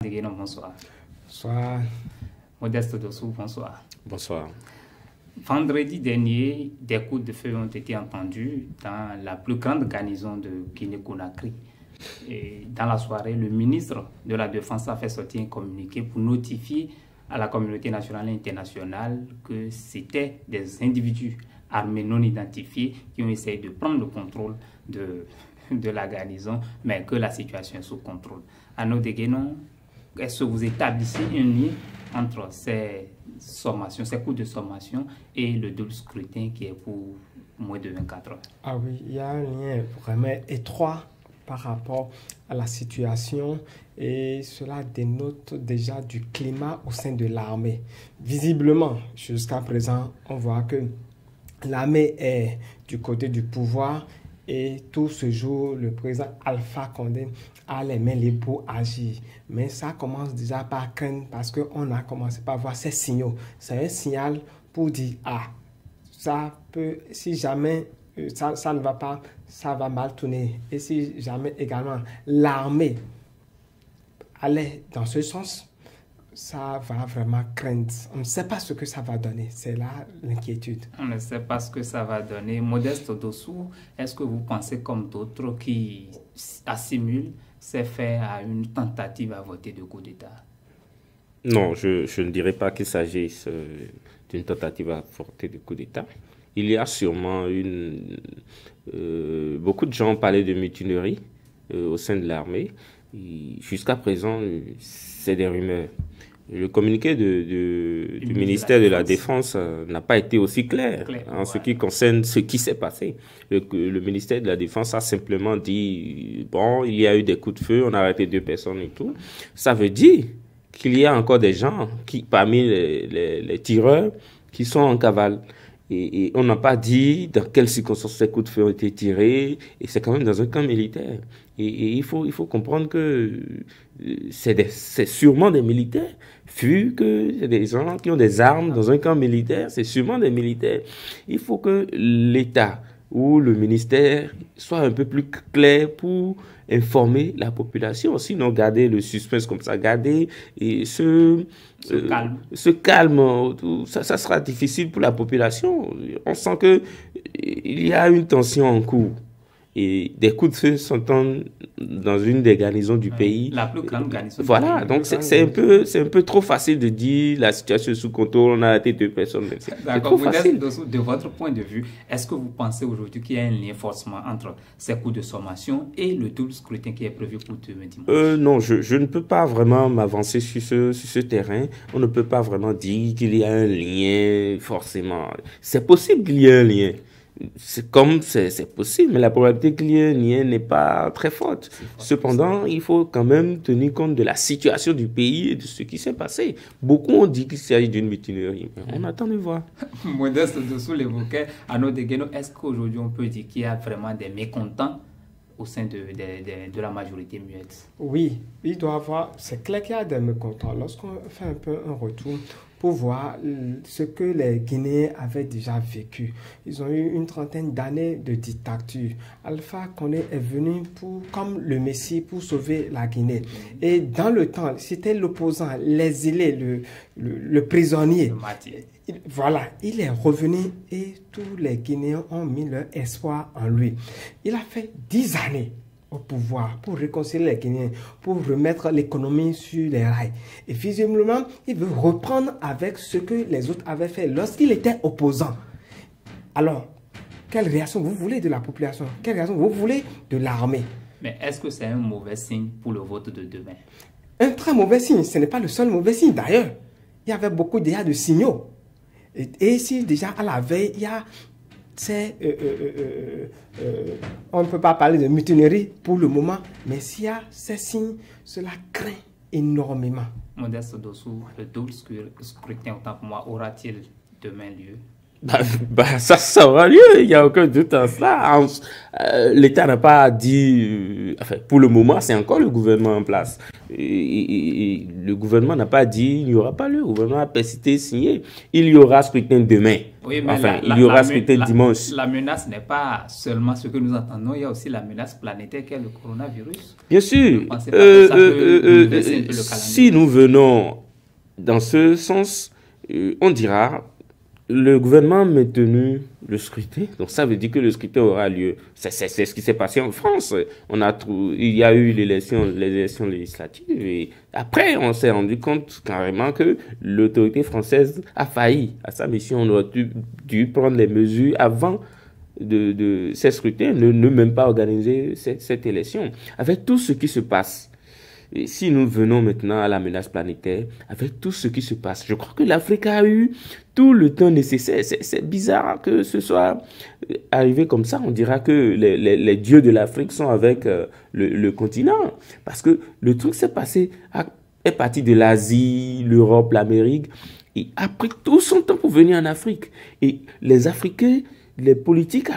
Bonsoir. Bonsoir. Modeste Dossou, bonsoir. Bonsoir. Vendredi dernier, des coups de feu ont été entendus dans la plus grande garnison de Guinée-Conakry. Et dans la soirée, le ministre de la Défense a fait sortir un communiqué pour notifier à la communauté nationale et internationale que c'était des individus armés non identifiés qui ont essayé de prendre le contrôle de la garnison, mais que la situation est sous contrôle. Arnaud Deguenon, est-ce que vous établissez un lien entre ces sommations, ces coups de sommation et le double scrutin qui est pour moins de 24 heures? Ah oui, il y a un lien vraiment étroit par rapport à la situation et cela dénote déjà du climat au sein de l'armée. Visiblement, jusqu'à présent, on voit que l'armée est du côté du pouvoir et tout ce jour, le président Alpha Condé a les mains libres pour agir. Mais ça commence déjà par craindre parce qu'on a commencé par voir ces signaux. C'est un signal pour dire, ah, ça peut, si jamais ça ne va pas, ça va mal tourner. Et si jamais également l'armée allait dans ce sens, ça va vraiment craindre. On ne sait pas ce que ça va donner. C'est là l'inquiétude. On ne sait pas ce que ça va donner. Modeste Dossou, est-ce que vous pensez comme d'autres qui assimilent ces faits à une tentative à voter de coup d'État? Non, je ne dirais pas qu'il s'agisse d'une tentative à voter de coup d'État. Il y a sûrement beaucoup de gens parlaient de mutinerie au sein de l'armée. Jusqu'à présent, c'est des rumeurs. Le communiqué du ministère de la Défense n'a pas été aussi clair en ce qui concerne ce qui s'est passé. Le ministère de la Défense a simplement dit, bon, il y a eu des coups de feu, on a arrêté 2 personnes et tout. Ça veut dire qu'il y a encore des gens parmi les tireurs qui sont en cavale. Et on n'a pas dit dans quelles circonstances ces coups de feu ont été tirés, et c'est quand même dans un camp militaire. Et il faut comprendre que c'est sûrement des militaires, vu que c'est des gens qui ont des armes dans un camp militaire, c'est sûrement des militaires. Il faut que l'État ou le ministère soit un peu plus clair pour informer la population. Sinon, garder le suspense comme ça, garder et ce calme, ça sera difficile pour la population. On sent qu'il y a une tension en cours. Et des coups de feu s'entendent dans une des garnisons du pays. La plus grande garnison. Voilà, donc c'est un peu trop facile de dire la situation est sous contrôle, on a arrêté 2 personnes. D'accord, de votre point de vue, est-ce que vous pensez aujourd'hui qu'il y a un lien forcément entre ces coups de sommation et le double scrutin qui est prévu pour demain dimanche? Non, je ne peux pas vraiment m'avancer sur ce terrain. On ne peut pas vraiment dire qu'il y a un lien forcément. C'est possible qu'il y ait un lien. C'est possible, mais la probabilité qu'il y ait un lien n'est pas très forte. Cependant, il faut quand même tenir compte de la situation du pays et de ce qui s'est passé. Beaucoup ont dit qu'il s'agit d'une mutinerie, mais on attend de voir. Modeste Dossou l'évoquait, Arnaud Deguenon, est-ce qu'aujourd'hui on peut dire qu'il y a vraiment des mécontents au sein de la majorité muette? Oui, il doit y avoir, c'est clair qu'il y a des mécontents. Lorsqu'on fait un peu un retour pour voir ce que les Guinéens avaient déjà vécu. Ils ont eu une trentaine d'années de dictature. Alpha Condé est venu comme le Messie pour sauver la Guinée. Et dans le temps, c'était l'opposant, l'exilé, le prisonnier. Voilà, il est revenu et tous les Guinéens ont mis leur espoir en lui. Il a fait 10 années au pouvoir pour réconcilier les Guinéens, pour remettre l'économie sur les rails. Et visiblement, il veut reprendre avec ce que les autres avaient fait lorsqu'il était opposant. Alors, quelle réaction vous voulez de la population? Quelle réaction vous voulez de l'armée? Mais est-ce que c'est un mauvais signe pour le vote de demain? Un très mauvais signe. Ce n'est pas le seul mauvais signe. D'ailleurs, il y avait beaucoup déjà de signaux. Et si déjà à la veille, il y a on ne peut pas parler de mutinerie pour le moment, mais s'il y a ces signes, cela craint énormément. Modeste Dossou, le double scrutin, autant pour moi, aura-t-il demain lieu? Ça aura lieu, il n'y a aucun doute en cela. L'État n'a pas dit, enfin, pour le moment, c'est encore le gouvernement en place. Et le gouvernement n'a pas dit il n'y aura pas lieu. Le gouvernement a précisé, signé. Il y aura scrutin demain. Oui, mais enfin, il y aura scrutin dimanche. La menace n'est pas seulement ce que nous entendons, il y a aussi la menace planétaire qu'est le coronavirus. Bien sûr. Si nous venons dans ce sens, on dira le gouvernement a maintenu le scrutin, donc ça veut dire que le scrutin aura lieu. C'est ce qui s'est passé en France. Il y a eu les élections législatives et après on s'est rendu compte carrément que l'autorité française a failli à sa mission. On aurait dû prendre les mesures avant de ces scrutins, ne même pas organiser cette élection. Avec tout ce qui se passe, et si nous venons maintenant à la menace planétaire, avec tout ce qui se passe, je crois que l'Afrique a eu tout le temps nécessaire. C'est bizarre que ce soit arrivé comme ça. On dira que les dieux de l'Afrique sont avec le continent. Parce que le truc est parti de l'Asie, l'Europe, l'Amérique. Et a pris tout son temps pour venir en Afrique. Et les Africains, les politiques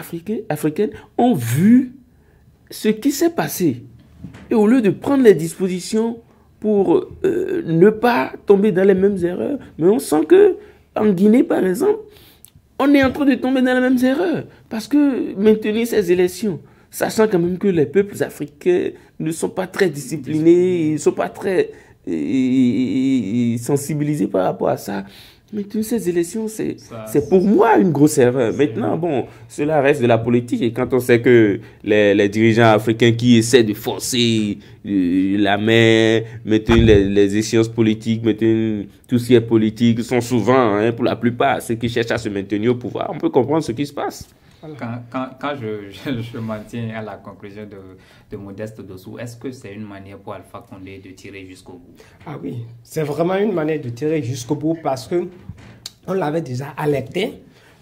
africaines ont vu ce qui s'est passé. Et au lieu de prendre les dispositions pour ne pas tomber dans les mêmes erreurs, mais on sent que en Guinée, par exemple, on est en train de tomber dans les mêmes erreurs. Parce que maintenir ces élections, sachant quand même que les peuples africains ne sont pas très disciplinés, ils ne sont pas très sensibilisés par rapport à ça. Maintenir ces élections, c'est pour moi une grosse erreur. Maintenant, bon, cela reste de la politique. Et quand on sait que les dirigeants africains qui essaient de forcer la main, maintenir les échéances politiques, maintenir tout ce qui est politique, sont souvent, pour la plupart, ceux qui cherchent à se maintenir au pouvoir, on peut comprendre ce qui se passe. Quand je m'en tiens à la conclusion de Modeste Dossou, est-ce que c'est une manière pour Alpha Condé de tirer jusqu'au bout? Ah oui, c'est vraiment une manière de tirer jusqu'au bout parce que on l'avait déjà alerté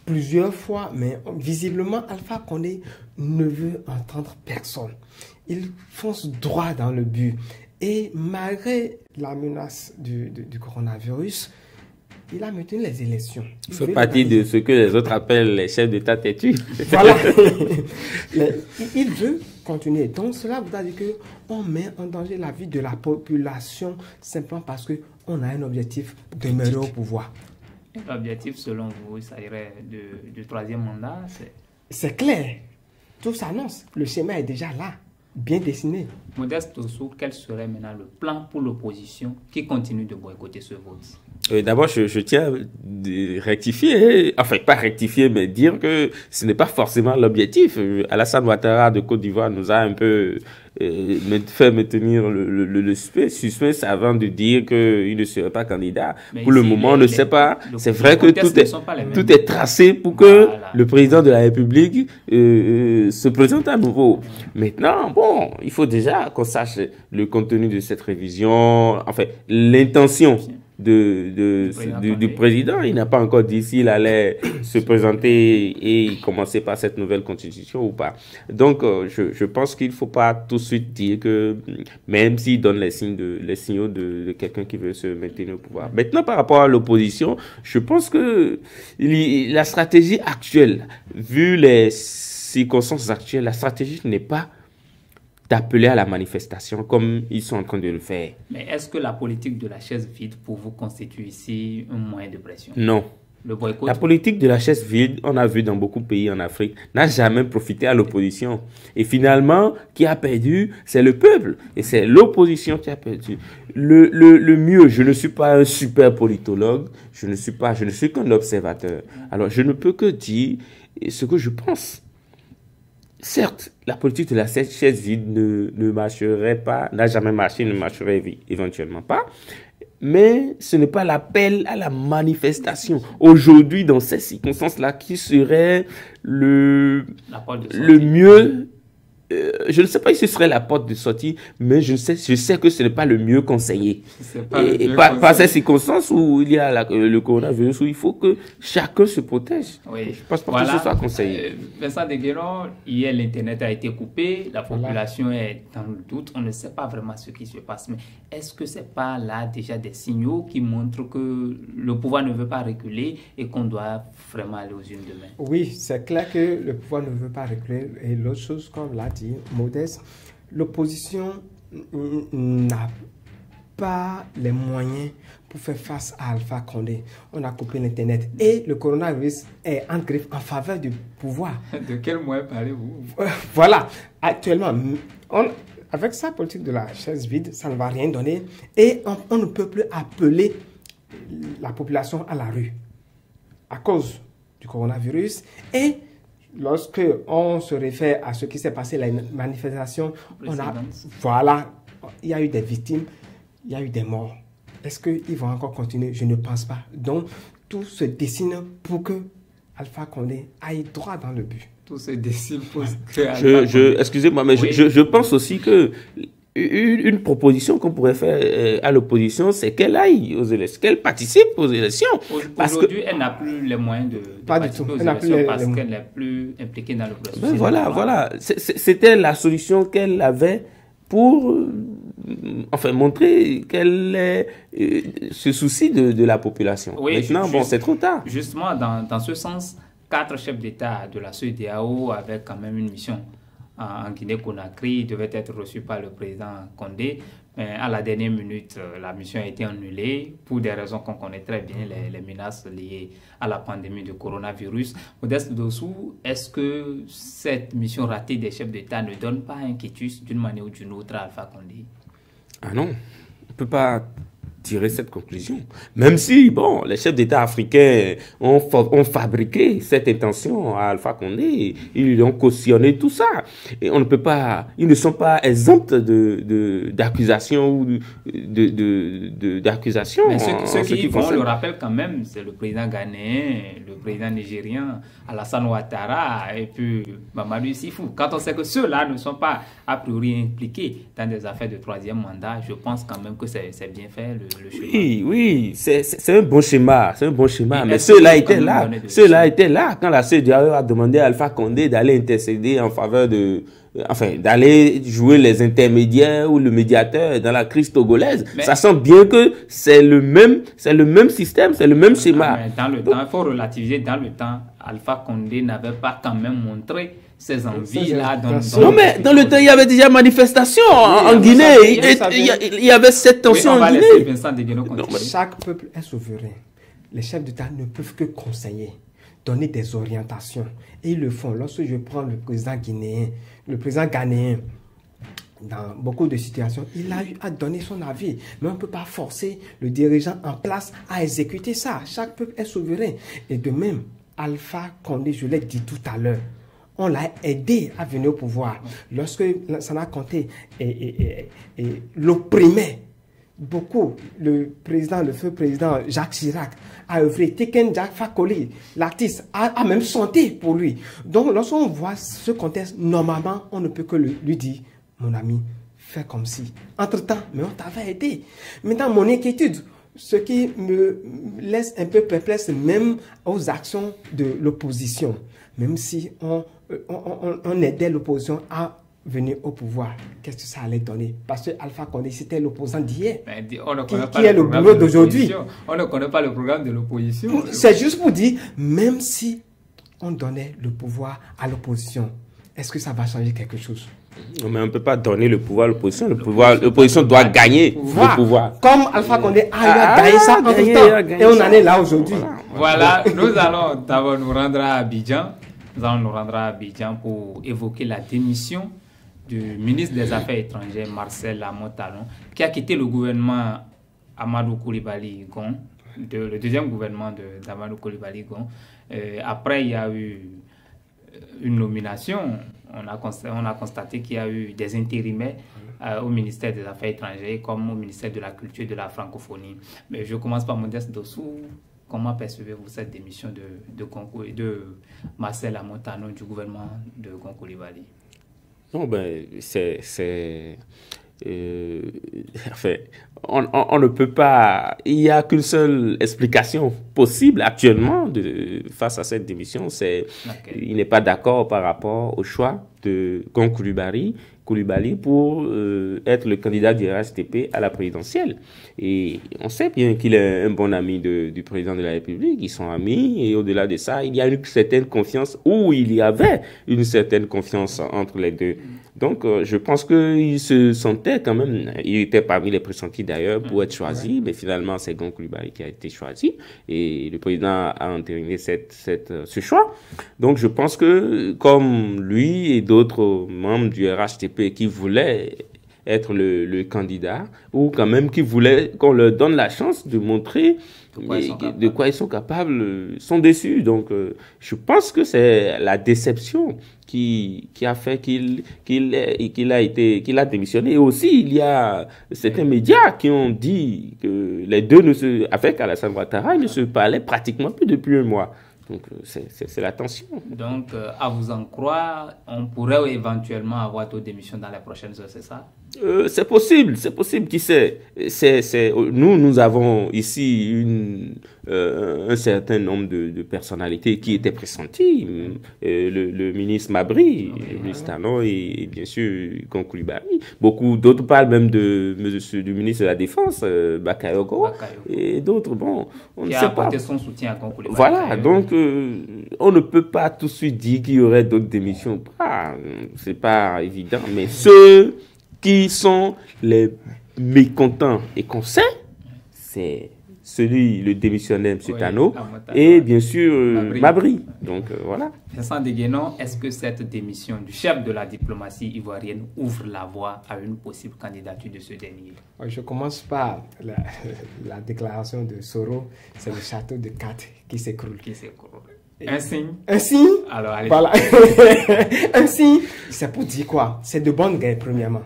plusieurs fois, mais visiblement Alpha Condé ne veut entendre personne. Il fonce droit dans le but. Et malgré la menace du coronavirus, il a maintenu les élections. Il fait partie de ce que les autres appellent les chefs d'État têtus. Voilà. Il veut continuer. Donc cela voudrait dire qu'on met en danger la vie de la population simplement parce qu'on a un objectif de demeurer au pouvoir. L'objectif, selon vous, ça irait du troisième mandat? C'est clair. Tout s'annonce. Le schéma est déjà là, bien dessiné. Modeste Dossou, quel serait maintenant le plan pour l'opposition qui continue de boycotter ce vote? D'abord, je tiens à rectifier, enfin pas rectifier, mais dire que ce n'est pas forcément l'objectif. Alassane Ouattara de Côte d'Ivoire nous a un peu fait maintenir le suspense avant de dire qu'il ne serait pas candidat. Mais pour le moment, on ne sait pas. C'est vrai que tout est tracé pour que le président de la République se présente à nouveau. Maintenant, bon, il faut déjà qu'on sache le contenu de cette révision, enfin l'intention du président. Il n'a pas encore dit s'il allait se présenter et commencer par cette nouvelle constitution ou pas. Donc, je pense qu'il ne faut pas tout de suite dire que, même s'il donne les signaux de quelqu'un qui veut se maintenir au pouvoir. Maintenant, par rapport à l'opposition, je pense que la stratégie actuelle, vu les circonstances actuelles, la stratégie n'est pas d'appeler à la manifestation comme ils sont en train de le faire. Mais est-ce que la politique de la chaise vide pour vous constitue ici un moyen de pression? Non. Le boycott? La politique de la chaise vide, on a vu dans beaucoup de pays en Afrique, n'a jamais profité à l'opposition. Et finalement, qui a perdu, c'est le peuple. Et c'est l'opposition qui a perdu. Le mieux, je ne suis pas un super politologue, je ne suis qu'un observateur. Alors, je ne peux que dire ce que je pense. Certes, la politique de la chaise vide ne marcherait pas, n'a jamais marché, ne marcherait éventuellement pas, mais ce n'est pas l'appel à la manifestation. Aujourd'hui, dans ces circonstances-là, qui serait le mieux je ne sais pas si ce serait la porte de sortie, mais je sais que ce n'est pas le mieux conseillé. Par ces circonstances où il y a le coronavirus, où il faut que chacun se protège. Oui. Je pense pas que ce soit conseillé. Vincent Degueron, hier l'internet a été coupé, la population est dans le doute, on ne sait pas vraiment ce qui se passe. Mais est-ce que c'est pas là déjà des signaux qui montrent que le pouvoir ne veut pas reculer et qu'on doit vraiment aller aux unes demain? Oui, c'est clair que le pouvoir ne veut pas reculer. Et l'autre chose, comme l'a dit Modeste, l'opposition n'a pas les moyens pour faire face à Alpha Condé. On a coupé l'Internet et le coronavirus est en griffe en faveur du pouvoir. De quel moyen parlez-vous? Voilà, actuellement, avec sa politique de la chaise vide, ça ne va rien donner et on ne peut plus appeler la population à la rue à cause du coronavirus. Et lorsque on se réfère à ce qui s'est passé, la manifestation, voilà, il y a eu des victimes, il y a eu des morts. Est-ce qu'ils vont encore continuer? Je ne pense pas. Donc, tout se dessine pour que Alpha Condé aille droit dans le but. Tout se dessine pour que excusez-moi, mais oui. je pense aussi que une proposition qu'on pourrait faire à l'opposition, c'est qu'elle aille aux élections, qu'elle participe aux élections. Aujourd'hui, elle n'a plus les moyens de participer aux élections parce qu'elle n'est plus impliquée dans le processus. Ben voilà. C'était la solution qu'elle avait pour montrer qu'elle se soucie de la population. Oui, maintenant, c'est trop tard. Justement, dans ce sens, 4 chefs d'État de la CEDEAO avec quand même une mission en Guinée-Conakry devait être reçu par le président Condé. Mais à la dernière minute, la mission a été annulée pour des raisons qu'on connaît très bien, les menaces liées à la pandémie de coronavirus. Modeste Dossou, est-ce que cette mission ratée des chefs d'État ne donne pas inquiétude d'une manière ou d'une autre à Alpha Condé? Ah non, on ne peut pas tirer cette conclusion. Même si, les chefs d'État africains ont fabriqué cette intention à Alpha Condé, ils ont cautionné tout ça. Et on ne peut pas, ils ne sont pas exempts d'accusations ou d'accusations. Mais ceux qui y vont, le rappelle quand même, c'est le président ghanéen, le président nigérien, Alassane Ouattara et puis Mamadou Sifou. Quand on sait que ceux-là ne sont pas a priori impliqués dans des affaires de troisième mandat, je pense quand même que c'est bien fait le schéma. Oui, c'est un bon schéma, mais ceux-là étaient là quand la CEDEAO a demandé à Alpha Condé d'aller intercéder en faveur d'aller jouer les intermédiaires ou le médiateur dans la crise togolaise. Ça sent bien que c'est le même système, c'est le même schéma. Mais dans le temps, il faut relativiser, dans le temps, Alpha Condé n'avait pas quand même montré ces envies-là. Non, mais dans le temps, il y avait déjà manifestation en Guinée. Il y avait cette tension en Guinée. Chaque peuple est souverain. Les chefs d'État ne peuvent que conseiller, donner des orientations. Et ils le font. Lorsque je prends le président ghanéen, dans beaucoup de situations, il a eu à donner son avis. Mais on ne peut pas forcer le dirigeant en place à exécuter ça. Chaque peuple est souverain. Et de même, Alpha Condé, je l'ai dit tout à l'heure, on l'a aidé à venir au pouvoir. Lorsque Lansana Conté l'opprimait beaucoup, le feu président Jacques Chirac a œuvré. Teken Jack Fakoli, l'artiste, a même chanté pour lui. Donc, lorsqu'on voit ce contexte, normalement, on ne peut que lui dire, mon ami, fais comme si. Entre-temps, mais on t'avait aidé. Maintenant, mon inquiétude, ce qui me laisse un peu perplexe, même aux actions de l'opposition, même si on aidait l'opposition à venir au pouvoir, qu'est-ce que ça allait donner? Parce que Alpha Condé, c'était l'opposant d'hier. Qui est le boulot d'aujourd'hui? On ne connaît pas le programme de l'opposition. C'est juste pour dire, même si on donnait le pouvoir à l'opposition, est-ce que ça va changer quelque chose? Non, mais on ne peut pas donner le pouvoir à l'opposition. L'opposition doit gagner le pouvoir. Comme Alpha Condé a gagné ça en tout temps. Et on en est là aujourd'hui. Voilà, nous allons d'abord nous rendre à Abidjan. Nous allons nous rendre à Abidjan pour évoquer la démission du ministre des Affaires étrangères, Marcel Lamont-Talon, qui a quitté le gouvernement Amadou Coulibaly Gon, le deuxième gouvernement d'Amadou Coulibaly Gon. Après, il y a eu une nomination. On a constaté qu'il y a eu des intérimaires au ministère des Affaires étrangères comme au ministère de la Culture et de la Francophonie. Mais je commence par Modeste Dossou. Comment percevez-vous cette démission de Marcel Lamont-Talon du gouvernement de Gon Coulibaly? Non, enfin, on ne peut pas... Il n'y a qu'une seule explication possible actuellement face à cette démission. Il n'est pas d'accord par rapport au choix de Gon Coulibaly pour être le candidat du RHDP à la présidentielle. Et on sait bien qu'il est un bon ami du président de la République. Ils sont amis et au-delà de ça, il y a une certaine confiance, ou il y avait une certaine confiance entre les deux. Donc, je pense qu'il se sentait quand même, il était parmi les pressentis d'ailleurs pour être choisi, mais finalement, c'est Gon Coulibaly qui a été choisi et le président a entériné ce choix. Donc, je pense que comme lui et d'autres membres du RHDP qui voulaient être le candidat, ou quand même qui voulaient qu'on leur donne la chance de montrer de quoi ils sont capables, sont déçus. Donc, je pense que c'est la déception qui a fait qu'il a démissionné. Et aussi, il y a certains médias qui ont dit que les deux, avec Alassane Ouattara, ils ne se parlaient pratiquement plus depuis un mois. Donc, c'est la tension. Donc, à vous en croire, on pourrait éventuellement avoir d'autres démissions dans les prochaines heures, c'est ça? C'est possible, qui sait. Nous avons ici un certain nombre de personnalités qui étaient pressenties. Le ministre Mabry, le ministre Tano et bien sûr Gon Coulibaly. Beaucoup d'autres parlent même du ministre de la Défense, Bakayoko, et d'autres, bon, on ne sait pas. Qui a apporté son soutien à Gon Coulibaly. Voilà, donc on ne peut pas tout de suite dire qu'il y aurait d'autres démissions. C'est pas évident, mais ceux qui sont les mécontents et qu'on sait, c'est le démissionnaire, M. Tano, et bien sûr Mabry. Donc voilà. Vincent Deguenon, est-ce que cette démission du chef de la diplomatie ivoirienne ouvre la voie à une possible candidature de ce dernier? Je commence par la déclaration de Soro, c'est le château de Kat qui s'écroule. Un signe. Un signe. Alors, allez. Voilà. Un signe. C'est pour dire quoi? C'est de bonne guerre, premièrement.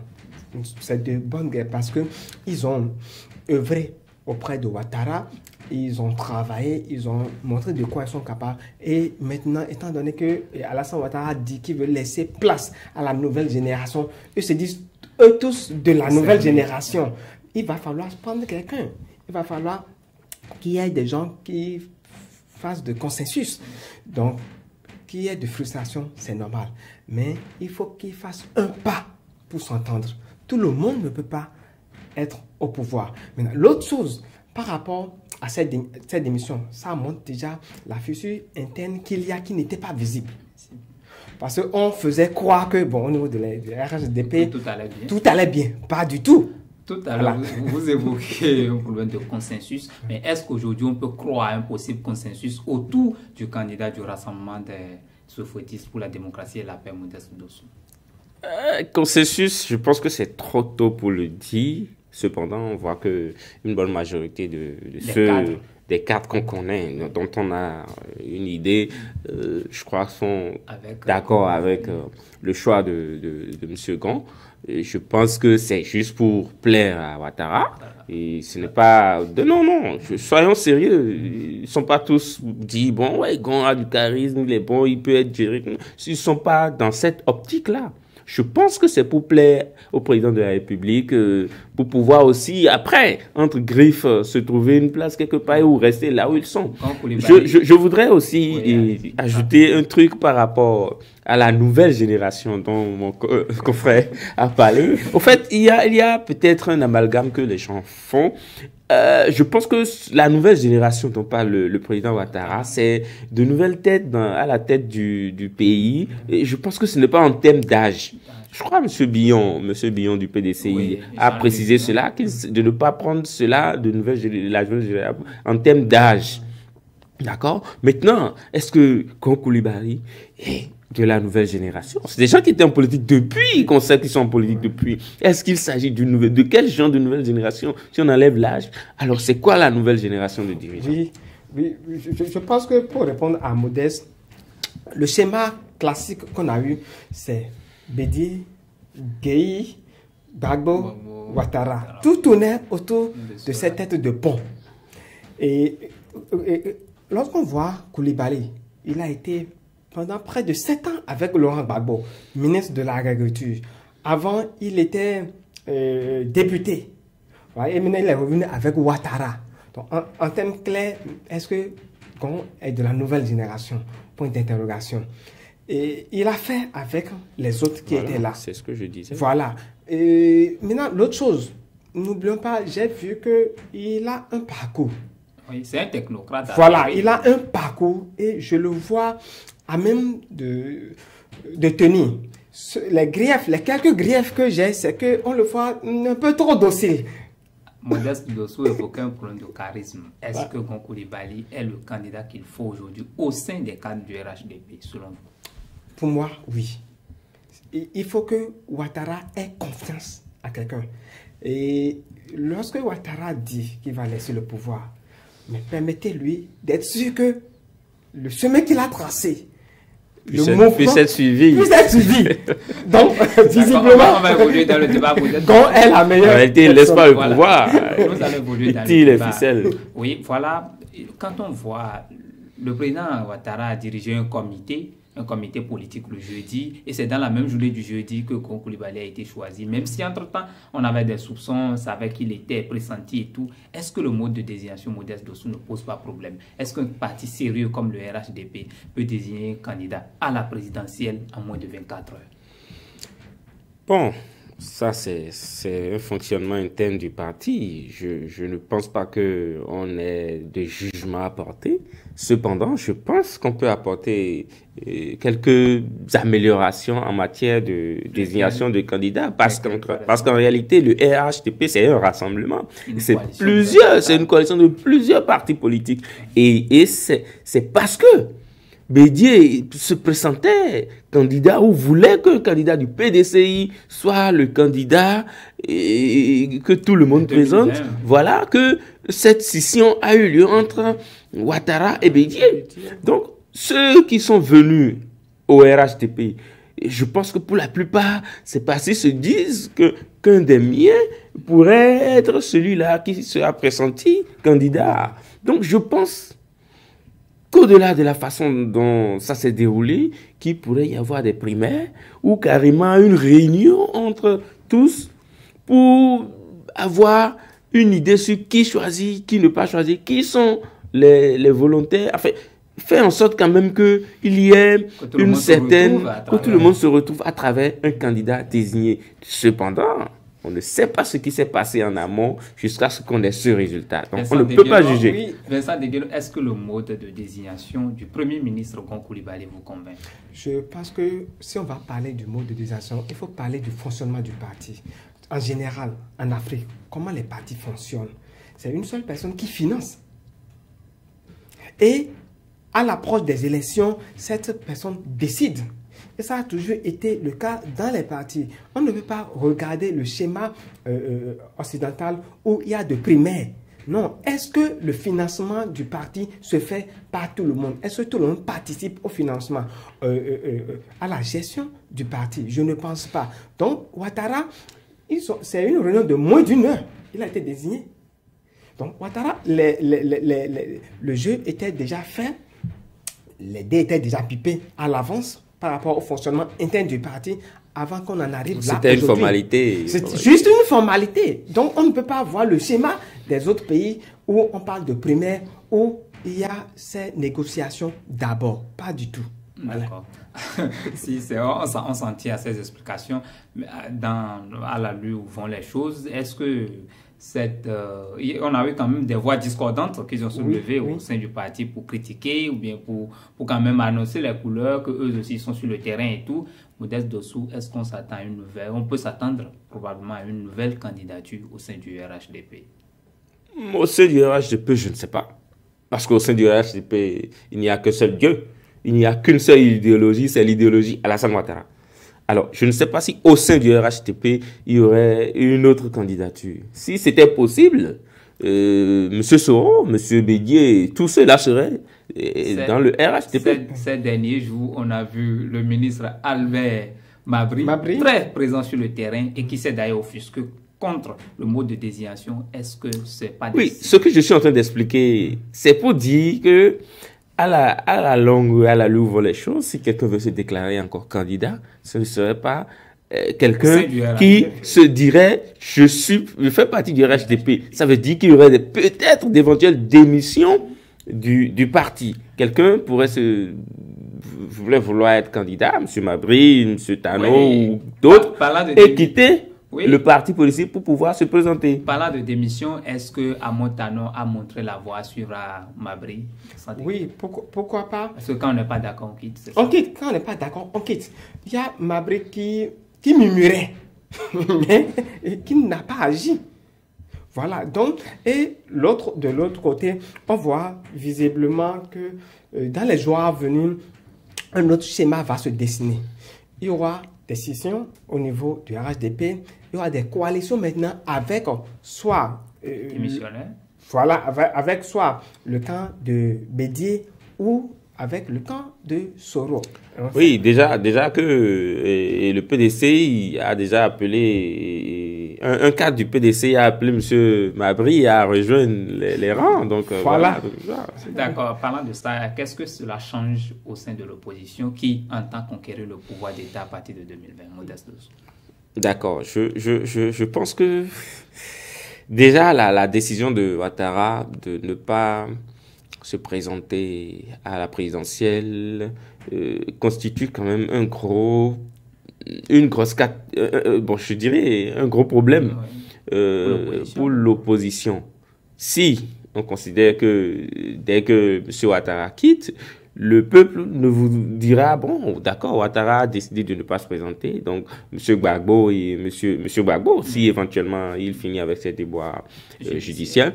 C'est de bonne guerre parce qu'ils ont œuvré auprès de Ouattara, ils ont travaillé, ils ont montré de quoi ils sont capables. Et maintenant, étant donné que Alassane Ouattara dit qu'il veut laisser place à la nouvelle génération, eux se disent, eux tous de la nouvelle génération, il va falloir prendre quelqu'un. Il va falloir qu'il y ait des gens qui fassent de consensus. Donc, qu'il y ait de frustration, c'est normal. Mais il faut qu'ils fassent un pas pour s'entendre. Tout le monde ne peut pas être au pouvoir. Maintenant, l'autre chose, par rapport à cette démission, ça montre déjà la fissure interne qu'il y a qui n'était pas visible. Parce qu'on faisait croire que, bon, au niveau de la RHDP, tout allait bien. Pas du tout. Tout à l'heure, vous évoquez un problème de consensus, mais est-ce qu'aujourd'hui on peut croire à un possible consensus autour du candidat du rassemblement des soufouettistes pour la démocratie et la paix, Modeste Dossou? Consensus, je pense que c'est trop tôt pour le dire. Cependant, on voit qu'une bonne majorité des cadres qu'on connaît, dont on a une idée, je crois, sont d'accord avec le choix de M. Gon. Et je pense que c'est juste pour plaire à Ouattara. Et ce n'est pas... Non, soyons sérieux. Ils ne sont pas tous dit, bon, ouais, Gon a du charisme, il est bon, il peut être géré. Ils ne sont pas dans cette optique-là. Je pense que c'est pour plaire au président de la République, pour pouvoir aussi, après, entre griffes, se trouver une place quelque part ou rester là où ils sont. Je voudrais aussi ajouter un truc par rapport à la nouvelle génération dont mon confrère a parlé. Au fait, il y a peut-être un amalgame que les gens font. Je pense que la nouvelle génération dont parle le président Ouattara, c'est de nouvelles têtes à la tête du pays. Et je pense que ce n'est pas en termes d'âge. Je crois que M. Billon du PDCI a précisé cela, de ne pas prendre cela de la nouvelle génération en termes d'âge. D'accord? Maintenant, est-ce que Gon Coulibaly est de la nouvelle génération? C'est des gens qui étaient en politique depuis, qu'on sait qu'ils sont en politique depuis. Est-ce qu'il s'agit de quel genre de nouvelle génération? Si on enlève l'âge, alors c'est quoi la nouvelle génération de dirigeants? Oui, je pense que pour répondre à Modeste, le schéma classique qu'on a eu, c'est Bédi, Gueye, Gbagbo, Ouattara. Tout tournait autour de cette tête de pont. Et lorsqu'on voit Coulibaly, il a été pendant près de 7 ans avec Laurent Gbagbo, ministre de l'Agriculture. Avant, il était député. Ouais, et maintenant, il est revenu avec Ouattara. Donc, en termes clairs, est-ce que Gon est de la nouvelle génération? Point d'interrogation. Et il a fait avec les autres qui étaient là. C'est ce que je disais. Voilà. Et maintenant, l'autre chose, n'oublions pas, j'ai vu qu'il a un parcours. Oui, c'est un technocrate. Voilà, il a un parcours et je le vois à même de tenir. Les quelques griefs que j'ai, c'est qu'on le voit un peu trop docile. Modeste Dossou évoquait un problème de charisme. Est-ce que Gon Coulibaly est le candidat qu'il faut aujourd'hui au sein des cadres du RHDP, selon vous? Pour moi, oui. Il faut que Ouattara ait confiance à quelqu'un. Et lorsque Ouattara dit qu'il va laisser le pouvoir, mais permettez-lui d'être sûr que le chemin qu'il a tracé, puisse être suivi. Donc, visiblement, on va évoluer dans le débat. Gon est la meilleure. En réalité, il ne laisse pas le pouvoir. Nous allons évoluer dans le les débat. ficelles. Oui, voilà. Quand on voit, le président Ouattara a dirigé un comité politique le jeudi, et c'est dans la même journée du jeudi que Gon Coulibaly a été choisi. Même si entre-temps, on avait des soupçons, on savait qu'il était pressenti et tout, est-ce que le mode de désignation Modeste Dossou ne pose pas problème? Est-ce qu'un parti sérieux comme le RHDP peut désigner un candidat à la présidentielle en moins de 24 heures? Bon, ça c'est un fonctionnement interne du parti. Je ne pense pas qu'on ait de jugement à apporter. Cependant, je pense qu'on peut apporter quelques améliorations en matière de désignation de candidats, parce qu'en réalité, le RHDP, c'est un rassemblement. C'est une coalition de plusieurs partis politiques. Et c'est parce que Bédié se présentait candidat ou voulait que le candidat du PDCI soit le candidat que tout le monde présente. Voilà que cette scission a eu lieu entre Ouattara et Bédié. Donc, ceux qui sont venus au RHDP, je pense que pour la plupart, c'est parce qu'ils se disent qu'un des miens pourrait être celui-là qui sera pressenti candidat. Donc, je pense qu'au-delà de la façon dont ça s'est déroulé, qu'il pourrait y avoir des primaires ou carrément une réunion entre tous pour avoir une idée sur qui choisit, qui ne pas choisir, qui sont les volontaires. Enfin, faire en sorte quand même qu'il y ait une certaine... que tout le monde se retrouve à travers un candidat désigné. Cependant, on ne sait pas ce qui s'est passé en amont jusqu'à ce qu'on ait ce résultat. Donc, on ne peut pas juger. Oui, Vincent Deguelo, est-ce que le mode de désignation du Premier ministre Gon Coulibaly vous convainc? Je pense que si on va parler du mode de désignation, il faut parler du fonctionnement du parti. En général, en Afrique, comment les partis fonctionnent? C'est une seule personne qui finance. Et à l'approche des élections, cette personne décide. Et ça a toujours été le cas dans les partis. On ne peut pas regarder le schéma occidental où il y a de primaires. Non. Est-ce que le financement du parti se fait par tout le monde? Est-ce que tout le monde participe au financement, à la gestion du parti? Je ne pense pas. Donc, Ouattara, c'est une réunion de moins d'une heure. Il a été désigné. Donc, Ouattara, le jeu était déjà fait. Les dés étaient déjà pipés à l'avance par rapport au fonctionnement interne du parti avant qu'on en arrive là. C'était une formalité. C'est juste une formalité. Donc, on ne peut pas voir le schéma des autres pays où on parle de primaire, où il y a ces négociations d'abord. Pas du tout. D'accord. Si, on s'en tient à ces explications. À la lueur où vont les choses, est-ce que on a eu quand même des voix discordantes qu'ils ont soulevées au sein du parti pour critiquer ou bien pour quand même annoncer les couleurs, qu'eux aussi sont sur le terrain et tout. Modeste Dossou, est-ce qu'on s'attend à une nouvelle, on peut s'attendre probablement à une nouvelle candidature au sein du RHDP? Au sein du RHDP, je ne sais pas. Parce qu'au sein du RHDP, il n'y a qu'un seul Dieu. Il n'y a qu'une seule idéologie, c'est l'idéologie Alassane Ouattara. Alors, je ne sais pas si au sein du RHDP, il y aurait une autre candidature. Si c'était possible, M. Soro, M. Bédié, tous ceux-là seraient dans le RHDP. Ces derniers jours, on a vu le ministre Albert Mabry très présent sur le terrain et qui s'est d'ailleurs offusqué contre le mode de désignation. Est-ce que c'est pas... Oui, ce que je suis en train d'expliquer, c'est pour dire que à la longue, à la louve les choses, si quelqu'un veut se déclarer encore candidat, ce ne serait pas quelqu'un qui se dirait je fais partie du RHDP. Ça veut dire qu'il y aurait peut-être d'éventuelles démissions du parti. Quelqu'un pourrait vouloir être candidat, M. Mabry, M. Tano ou d'autres, et quitter le parti politique pour pouvoir se présenter. Parlant de démission, est-ce que Amon Tano a montré la voie sur Mabry? Oui, pourquoi pas? Parce que quand on n'est pas d'accord, on quitte. On quitte. Quand on n'est pas d'accord, on quitte. Il y a Mabry qui murmurait, mais qui n'a pas agi. Voilà, donc, et de l'autre côté, on voit visiblement que dans les jours à venir, un autre schéma va se dessiner. Il y aura des scissions au niveau du RHDP, il y aura des coalitions maintenant avec soit voilà, avec soit le camp de Bédié ou avec le camp de Soro. Oui, déjà que le PDC a déjà appelé, un cadre du PDC a appelé M. Mabry à rejoindre les rangs. Donc, voilà. D'accord, parlant de ça, qu'est-ce que cela change au sein de l'opposition qui entend conquérir le pouvoir d'État à partir de 2020, Modeste Dossou? D'accord, je pense que déjà la décision de Ouattara de ne pas se présenter à la présidentielle constitue quand même un gros problème pour l'opposition. Si on considère que dès que M. Ouattara quitte, le peuple ne vous dira, bon, d'accord, Ouattara a décidé de ne pas se présenter, donc M. Gbagbo et M. Gbagbo, si éventuellement il finit avec ses déboires judiciaires,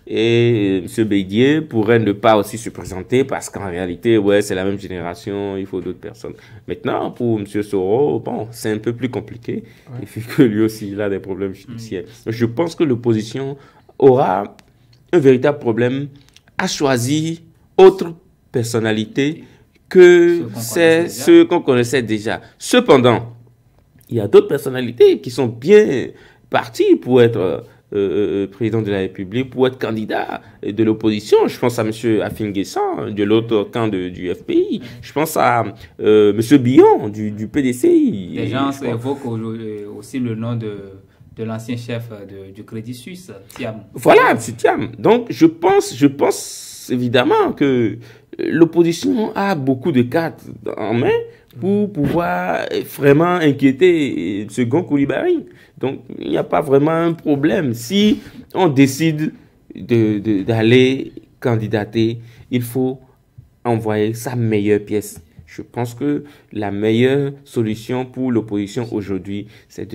et M. Bédié pourrait ne pas aussi se présenter parce qu'en réalité, ouais, c'est la même génération, il faut d'autres personnes. Maintenant, pour M. Soro, bon, c'est un peu plus compliqué, il fait que lui aussi, il a des problèmes judiciaires. Je pense que l'opposition aura un véritable problème à choisir autre personnalité que ceux qu'on connaissait déjà. Cependant, il y a d'autres personnalités qui sont bien parties pour être président de la République, pour être candidat de l'opposition. Je pense à M. Afin Guessan, de l'autre camp du FPI. Je pense à M. Billon, du PDCI. Les gens évoquent aussi le nom de l'ancien chef du Crédit Suisse, Thiam. Voilà, M. Thiam. Donc, je pense évidemment que l'opposition a beaucoup de cartes en main pour pouvoir vraiment inquiéter Second Coulibaly. Donc, il n'y a pas vraiment un problème. Si on décide d'aller candidater, il faut envoyer sa meilleure pièce. Je pense que la meilleure solution pour l'opposition aujourd'hui, c'est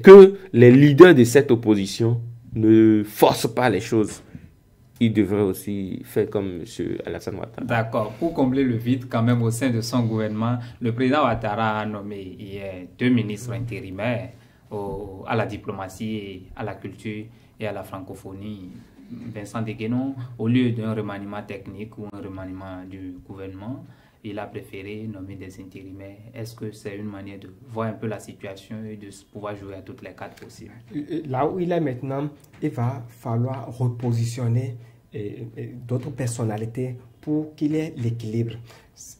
que les leaders de cette opposition ne forcent pas les choses. Il devrait aussi faire comme M. Alassane Ouattara. D'accord. Pour combler le vide quand même au sein de son gouvernement, le président Ouattara a nommé hier 2 ministres intérimaires à la diplomatie, à la culture et à la francophonie. Vincent Deguenon, au lieu d'un remaniement technique ou un remaniement du gouvernement, il a préféré nommer des intérimaires. Est-ce que c'est une manière de voir un peu la situation et de pouvoir jouer à toutes les cartes possibles? Là où il est maintenant, il va falloir repositionner d'autres personnalités pour qu'il y ait l'équilibre.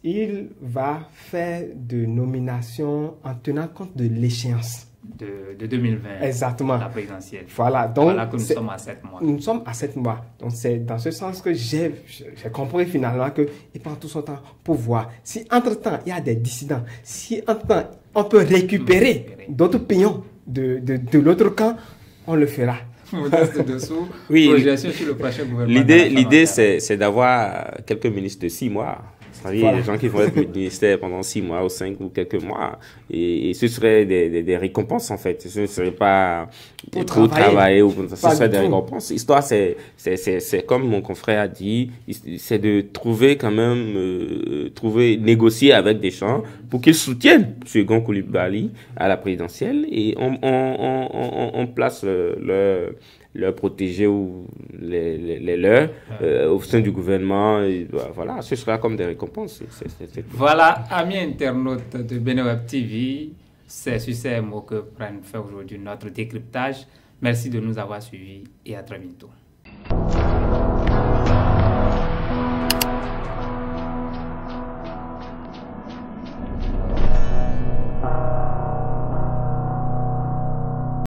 Il va faire de nominations en tenant compte de l'échéance. De 2020. Exactement. La présidentielle. Voilà. Donc, voilà que nous sommes à 7 mois. Nous sommes à 7 mois. Donc, c'est dans ce sens que j'ai compris finalement qu'il prend tout son temps pour voir. Si entre-temps, il y a des dissidents, si entre-temps, on peut récupérer d'autres pions de l'autre camp, on le fera. Modeste Dossou, oui, projection sur le prochain gouvernement. L'idée, c'est d'avoir quelques ministres de 6 mois. C'est-à-dire les gens qui vont être ministère pendant 6 mois ou 5 ou quelques mois. Et ce serait des récompenses, en fait. Ce ne serait pas pour travailler ou ce serait des récompenses. L'histoire, c'est comme mon confrère a dit, c'est de trouver quand même, négocier avec des gens pour qu'ils soutiennent Second Coulibaly à la présidentielle et on place leurs protégés ou les leurs au sein du gouvernement. Et, voilà, ce sera comme des récompenses. Voilà, amis internautes de Beneweb TV, c'est sur ces mots que prennent fait aujourd'hui notre décryptage. Merci de nous avoir suivis et à très bientôt.